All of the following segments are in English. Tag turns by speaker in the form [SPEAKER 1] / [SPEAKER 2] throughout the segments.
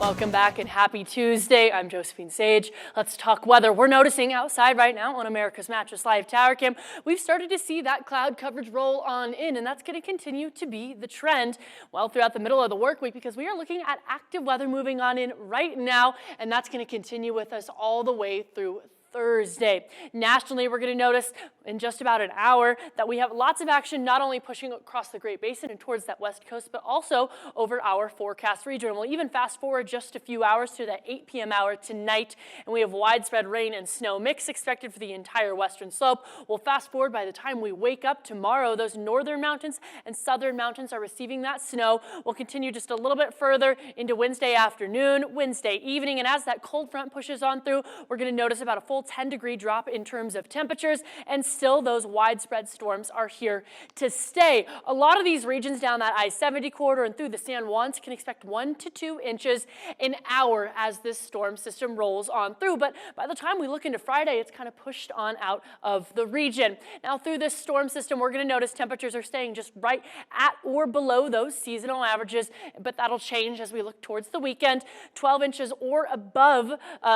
[SPEAKER 1] Welcome back and happy Tuesday. I'm Josephine Sage. Let's talk weather. We're noticing outside right now on America's Mattress Live Tower Cam, we've started to see that cloud coverage roll on in, and that's going to continue to be the trend well throughout the middle of the work week because we are looking at active weather moving on in right now, and that's going to continue with us all the way through Thursday. Nationally, we're going to notice in just about an hour that we have lots of action not only pushing across the Great Basin and towards that west coast, but also over our forecast region. We'll even fast forward just a few hours to that 8 p.m. hour tonight, and we have widespread rain and snow mix expected for the entire western slope. We'll fast forward by the time we wake up tomorrow. Those northern mountains and southern mountains are receiving that snow. We'll continue just a little bit further into Wednesday afternoon, Wednesday evening, and as that cold front pushes on through, we're going to notice about a full 10-degree drop in terms of temperatures, and still those widespread storms are here to stay. A lot of these regions down that I-70 corridor and through the San Juans can expect 1 to 2 inches an hour as this storm system rolls on through, but by the time we look into Friday, it's kind of pushed on out of the region. Now through this storm system, we're going to notice temperatures are staying just right at or below those seasonal averages, but that'll change as we look towards the weekend. 12 inches or above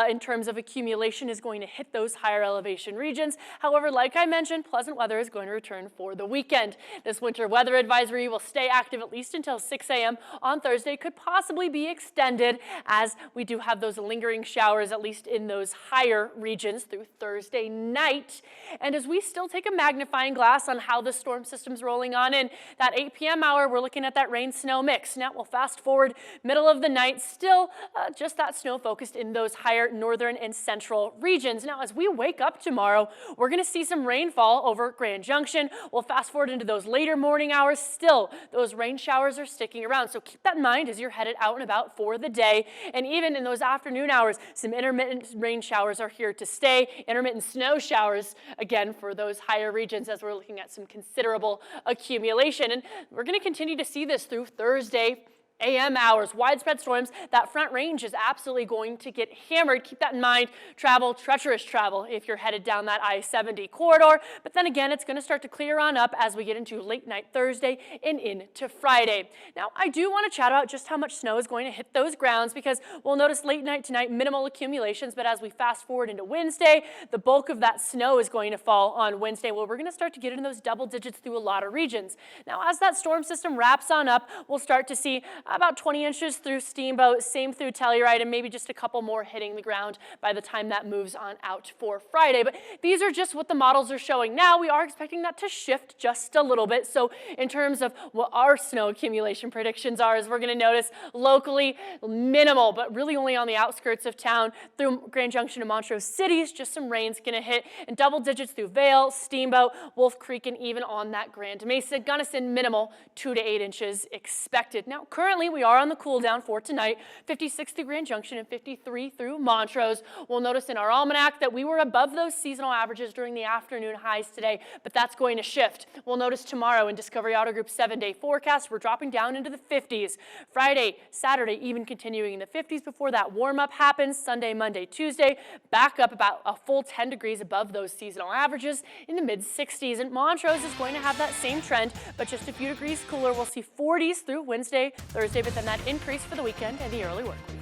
[SPEAKER 1] in terms of accumulation is going to hit those higher elevation regions. However, like I mentioned, pleasant weather is going to return for the weekend. This winter weather advisory will stay active at least until 6 a.m. on Thursday, could possibly be extended as we do have those lingering showers, at least in those higher regions through Thursday night. And as we still take a magnifying glass on how the storm system's rolling on in, that 8 p.m. hour, we're looking at that rain-snow mix. Now we'll fast forward middle of the night, still just that snow focused in those higher northern and central regions. Now, as we wake up tomorrow, we're going to see some rainfall over Grand Junction. We'll fast forward into those later morning hours. Still, those rain showers are sticking around, so keep that in mind as you're headed out and about for the day. And even in those afternoon hours, some intermittent rain showers are here to stay. Intermittent snow showers, again, for those higher regions as we're looking at some considerable accumulation. And we're going to continue to see this through Thursday a.m. hours. Widespread storms, that front range is absolutely going to get hammered. Keep that in mind. Travel, treacherous travel if you're headed down that I-70 corridor. But then again, it's going to start to clear on up as we get into late night Thursday and into Friday. Now, I do want to chat about just how much snow is going to hit those grounds because we'll notice late night tonight minimal accumulations, but as we fast forward into Wednesday, the bulk of that snow is going to fall on Wednesday. Well, we're going to start to get into those double digits through a lot of regions. Now, as that storm system wraps on up, we'll start to see about 20 inches through Steamboat, same through Telluride, and maybe just a couple more hitting the ground by the time that moves on out for Friday. But these are just what the models are showing now. We are expecting that to shift just a little bit. So in terms of what our snow accumulation predictions are, is we're going to notice locally minimal, but really only on the outskirts of town through Grand Junction and Montrose cities. Just some rain's going to hit in double digits through Vail, Steamboat, Wolf Creek, and even on that Grand Mesa. Gunnison minimal, 2 to 8 inches expected. Now currently we are on the cool down for tonight, 56 through Grand Junction and 53 through Montrose. We'll notice in our almanac that we were above those seasonal averages during the afternoon highs today, but that's going to shift. We'll notice tomorrow in Discovery Auto Group's 7-day forecast, we're dropping down into the 50s. Friday, Saturday, even continuing in the 50s before that warm up happens. Sunday, Monday, Tuesday, back up about a full 10 degrees above those seasonal averages in the mid 60s. And Montrose is going to have that same trend, but just a few degrees cooler. We'll see 40s through Wednesday, Thursday, but then that increase for the weekend and the early work week.